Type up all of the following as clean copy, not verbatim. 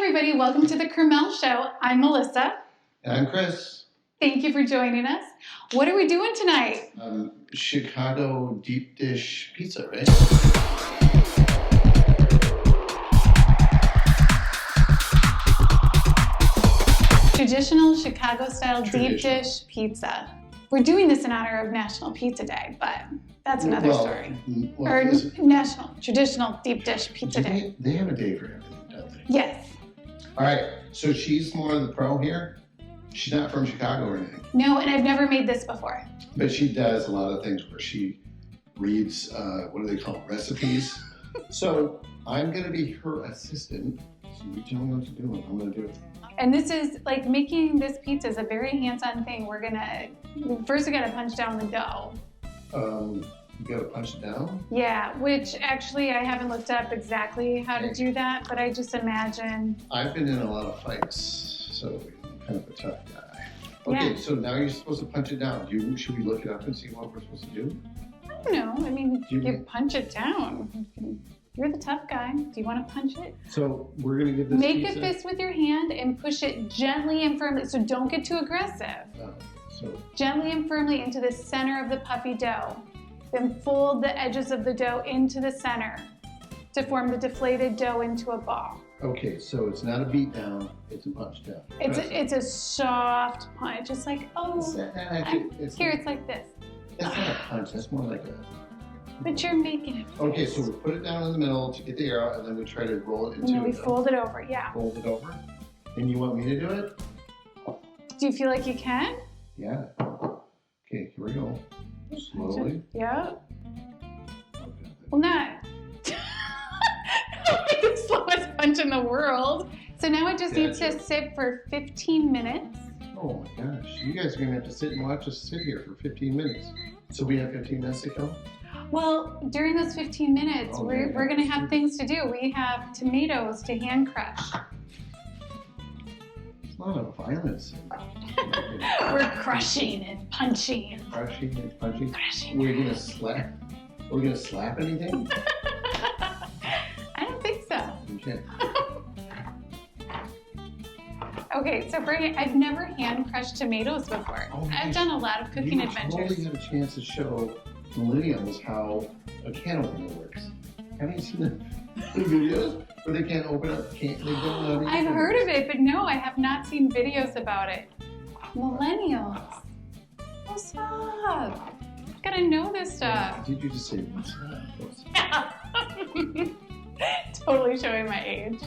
everybody, welcome to the Chris+Melissa Show. I'm Melissa. And I'm Chris. Thank you for joining us. What are we doing tonight? Chicago deep dish pizza, right? Traditional Chicago-style deep dish pizza. We're doing this in honor of National Pizza Day, but that's another story. Traditional deep dish pizza day. They have a day for everything, don't they? Yes. All right, so she's more of the pro here. She's not from Chicago or anything. No, and I've never made this before. But she does a lot of things where she reads, what do they call it, recipes. So I'm going to be her assistant. So you tell me what to do, and I'm going to do it. And this is, like, making this pizza is a very hands-on thing. First we got to punch down the dough. You got to punch it down? Yeah, which actually I haven't looked up exactly how to do that, but I just imagine. I've been in a lot of fights, so I'm kind of a tough guy. Okay, So now you're supposed to punch it down. Should we look it up and see what we're supposed to do? I don't know. I mean, you punch it down. You're the tough guy. Do you want to punch it? So we're going to give this Make a fist with your hand and push it gently and firmly. So don't get too aggressive. Gently and firmly into the center of the puffy dough. Then fold the edges of the dough into the center to form the deflated dough into a ball. Okay, so it's not a beat down, it's a punch down. It's a soft punch. It's like, it's like this. That's not a punch, that's more like a... But you're making it. Okay, so we put it down in the middle to get the air out, and then we try to roll it into it. And then we fold it over, yeah. Fold it over. And you want me to do it? Do you feel like you can? Yeah. Okay, here we go. Slowly. Yeah. Well, not the slowest punch in the world. So now it just needs to sit for 15 minutes. Oh my gosh, you guys are gonna have to sit and watch us sit here for 15 minutes. So we have 15 minutes to go? Well, during those 15 minutes, we're gonna have things to do. We have tomatoes to hand crush. There's a lot of violence. We're crushing and punching. Crushing and punching. Crushing. We're gonna slap. We're gonna slap anything? I don't think so. Okay. Okay, so I've never hand crushed tomatoes before. I've done a lot of cooking adventures. You totally have a chance to show millennials how a can opener works. Haven't you seen the videos where they can't open up? I've heard of it, but no, I have not seen videos about it. Millennials. What's up? Gotta know this stuff. Did you just say what's up? Totally showing my age.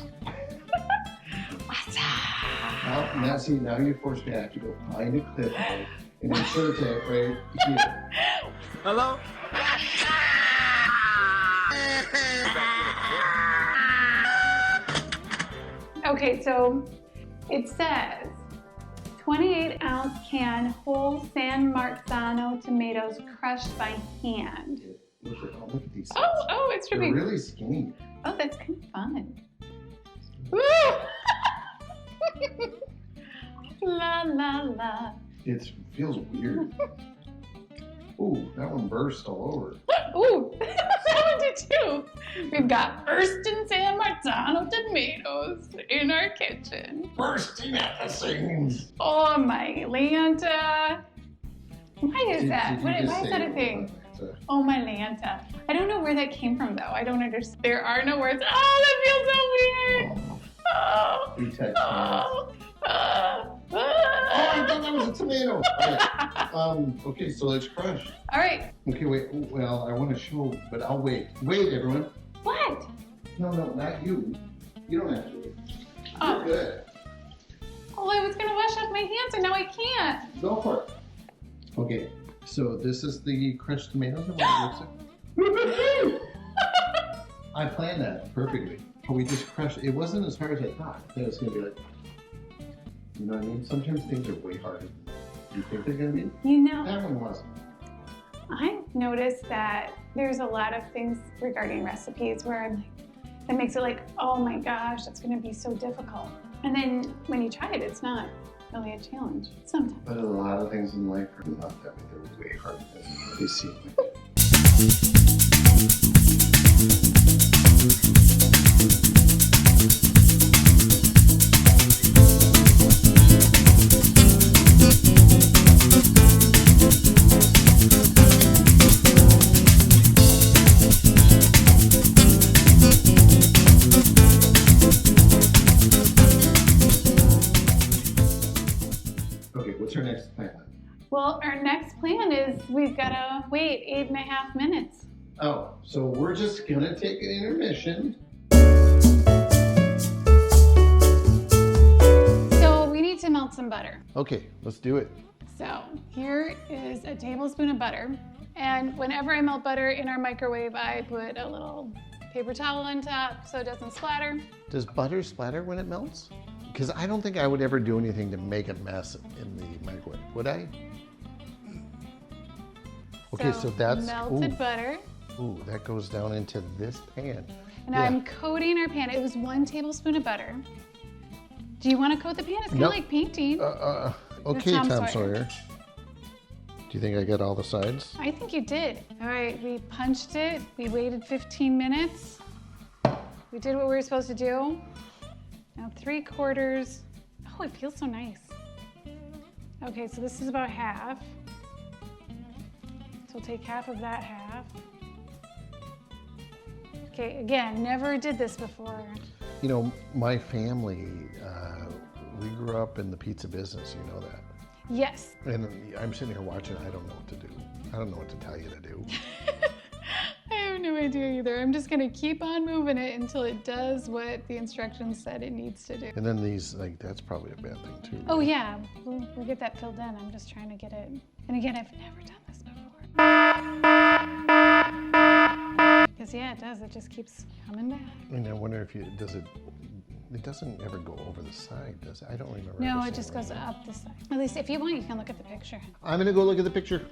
What's up? Now you forced me to have to go find a clip and insert it right here. Hello? Okay, so it says 28-ounce can whole San Marzano tomatoes crushed by hand. Look at these. Oh, it's They're really skinny. Oh, that's kind of fun. Woo! La la la. It feels weird. Ooh, that one burst all over. Ooh, that one did too. We've got bursting San Marzano tomatoes in our kitchen. Bursting at the seams. Oh, my Lanta. Why is that? Why is that a thing? Oh, my Lanta. I don't know where that came from, though. I don't understand. There are no words. Oh, that feels so weird. Oh. You touched I thought that was a tomato. Okay, so let's crush. All right. Okay, wait. Well, I want to show, but I'll wait. Wait, everyone. What? No, not you. You don't have to wait. Oh. You're good. Oh, I was going to wash off my hands, and now I can't. Go for it. Okay, so this is the crushed tomatoes. I planned that perfectly. But we just crushed it. It wasn't as hard as I thought. I thought it was going to be like, you know what I mean? Sometimes things are way harder than you think they're going to be. You know, that one wasn't. I've noticed that there's a lot of things regarding recipes where I'm like, that makes it like, oh my gosh, that's going to be so difficult. And then when you try it, it's not really a challenge sometimes. But a lot of things in life are not that way. They're way harder than they seem. Well, our next plan is we've got to wait 8.5 minutes. Oh, so we're just gonna take an intermission. So we need to melt some butter. Okay, let's do it. So here is a tablespoon of butter. And whenever I melt butter in our microwave, I put a little paper towel on top so it doesn't splatter. Does butter splatter when it melts? Because I don't think I would ever do anything to make a mess in the microwave, would I? Okay, so that's melted butter. Ooh, that goes down into this pan. And I'm coating our pan. It was 1 tablespoon of butter. Do you want to coat the pan? It's kind of like painting. Okay, Tom Sawyer. Do you think I got all the sides? I think you did. All right, we punched it. We waited 15 minutes. We did what we were supposed to do. Now 3/4. Oh, it feels so nice. Okay, so this is about half. So we'll take half of that half. Okay, again, never did this before. You know, my family, we grew up in the pizza business, you know that. Yes. And I'm sitting here watching, I don't know what to do. I don't know what to tell you to do. I have no idea either. I'm just gonna keep on moving it until it does what the instructions said it needs to do. And then these, like, that's probably a bad thing too. Oh yeah, we'll get that filled in. I'm just trying to get it. And again, I've never done this before. Because yeah, it does. It just keeps coming back. And I wonder if it doesn't ever go over the side, does it? I don't remember. No, it just goes up the side. At least if you want, you can look at the picture. I'm gonna go look at the picture.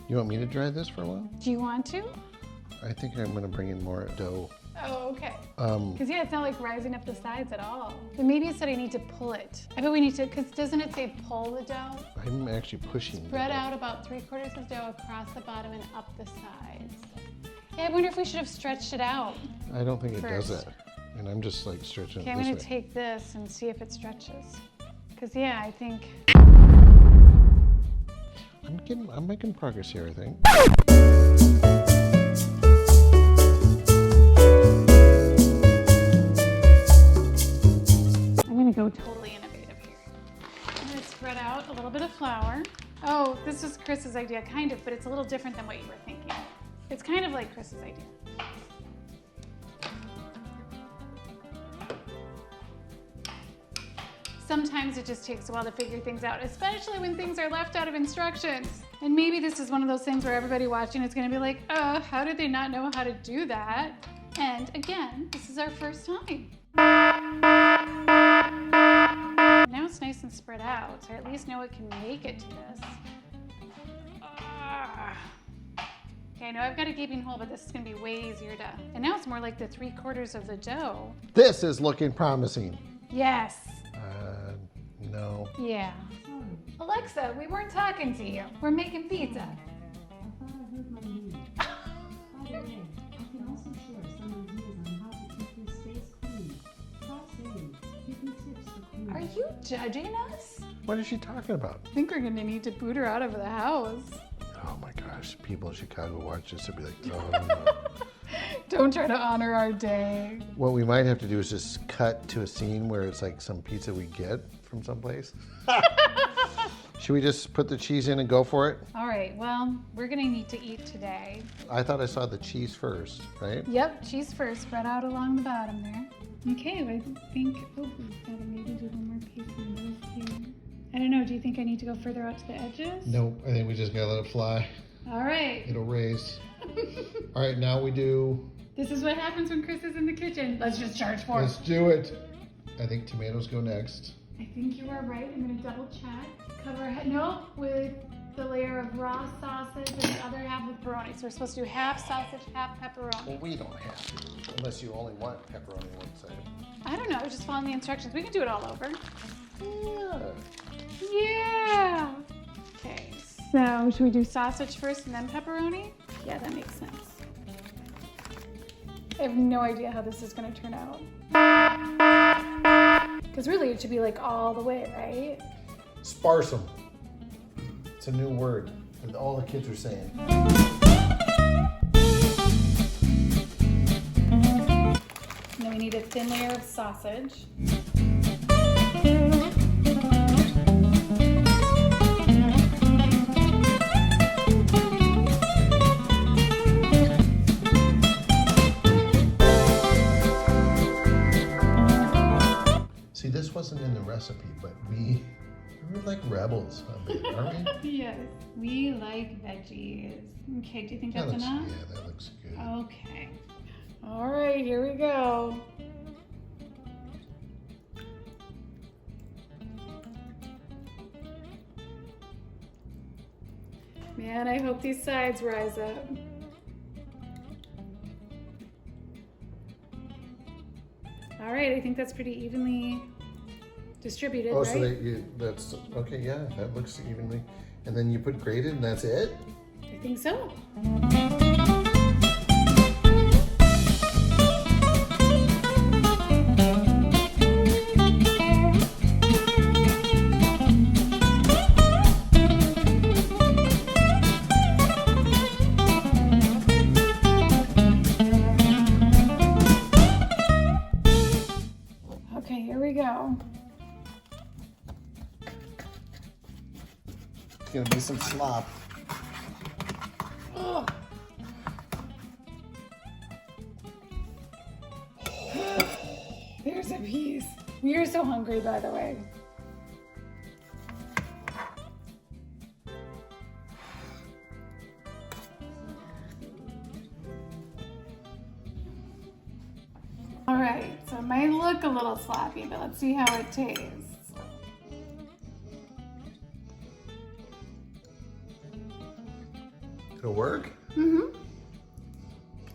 You want me to dry this for a while? Do you want to? I think I'm gonna bring in more dough. Oh, okay. Because yeah, it's not like rising up the sides at all. But maybe it said I need to pull it. I bet we need to, because doesn't it say pull the dough? I'm actually pushing. Spread out about 3/4 of dough across the bottom and up the sides. Yeah, I wonder if we should have stretched it out. I don't think it first. does that. And I'm just like stretching it I'm this gonna way. take this and see if it stretches. Because yeah, I think. I'm making progress here, I think. I'm gonna go totally innovative here. I'm gonna spread out a little bit of flour. Oh, this was Chris's idea, kind of, but it's a little different than what you were thinking. It's kind of like Chris's idea. Sometimes it just takes a while to figure things out, especially when things are left out of instructions. And maybe this is one of those things where everybody watching is gonna be like, how did they not know how to do that? And again, this is our first time. Now it's nice and spread out, so I at least know it can make it to this. Okay, I know I've got a gaping hole, but this is gonna be way easier to, and now it's more like the 3/4 of the dough. This is looking promising. Yes. No. Yeah. Alexa, we weren't talking to you. We're making pizza. I thought I heard my name. By the way, I can also share some ideas on how to keep your space clean. Try saying, give me tips for cleaning. Are you judging us? What is she talking about? I think we're gonna need to boot her out of the house. Oh my gosh, people in Chicago watch this and be like, oh no. Don't try to honor our day. What we might have to do is just cut to a scene where it's like some pizza we get from someplace. Should we just put the cheese in and go for it? All right, well, we're gonna need to eat today. I thought I saw the cheese first, right? Yep, cheese first, spread out along the bottom there. Okay, I think, we've gotta maybe do one more piece on those here. I don't know, do you think I need to go further out to the edges? Nope, I think we just gotta let it fly. All right. It'll raise. All right, now we do. This is what happens when Chris is in the kitchen. Let's just charge forward. Let's do it. I think tomatoes go next. I think you are right. I'm gonna double check. Cover it, no, with the layer of raw sausage and the other half with pepperoni. So we're supposed to do half sausage, half pepperoni. Well, we don't have to, unless you only want pepperoni on one side. I don't know, just following the instructions. We can do it all over. Yeah. Yeah. Okay, so should we do sausage first and then pepperoni? Yeah, that makes sense. I have no idea how this is gonna turn out. Because really it should be like all the way, right? Sparsome. It's a new word that all the kids are saying. And then we need a thin layer of sausage. See, this wasn't in the recipe, but we're like rebels, aren't we? Yes, we like veggies. Okay, do you think that's looks, enough? Yeah, that looks good. Okay. All right, here we go. Man, I hope these sides rise up. All right, I think that's pretty evenly distributed, Oh, right? so that's, okay, yeah, that looks evenly. And then you put grated and that's it? I think so. Okay, here we go. It's gonna be some slop. Oh. There's a piece. We are so hungry, by the way. All right, so it might look a little sloppy, but let's see how it tastes. It'll work? Mm-hmm.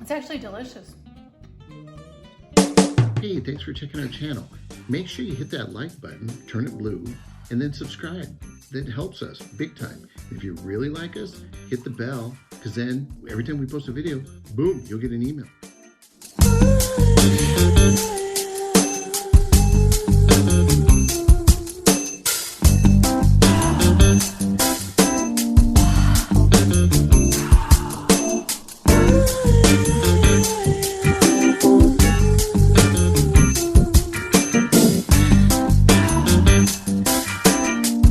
It's actually delicious. Hey, thanks for checking our channel. Make sure you hit that like button, turn it blue, and then subscribe. That helps us big time. If you really like us, hit the bell, because then every time we post a video, boom, you'll get an email.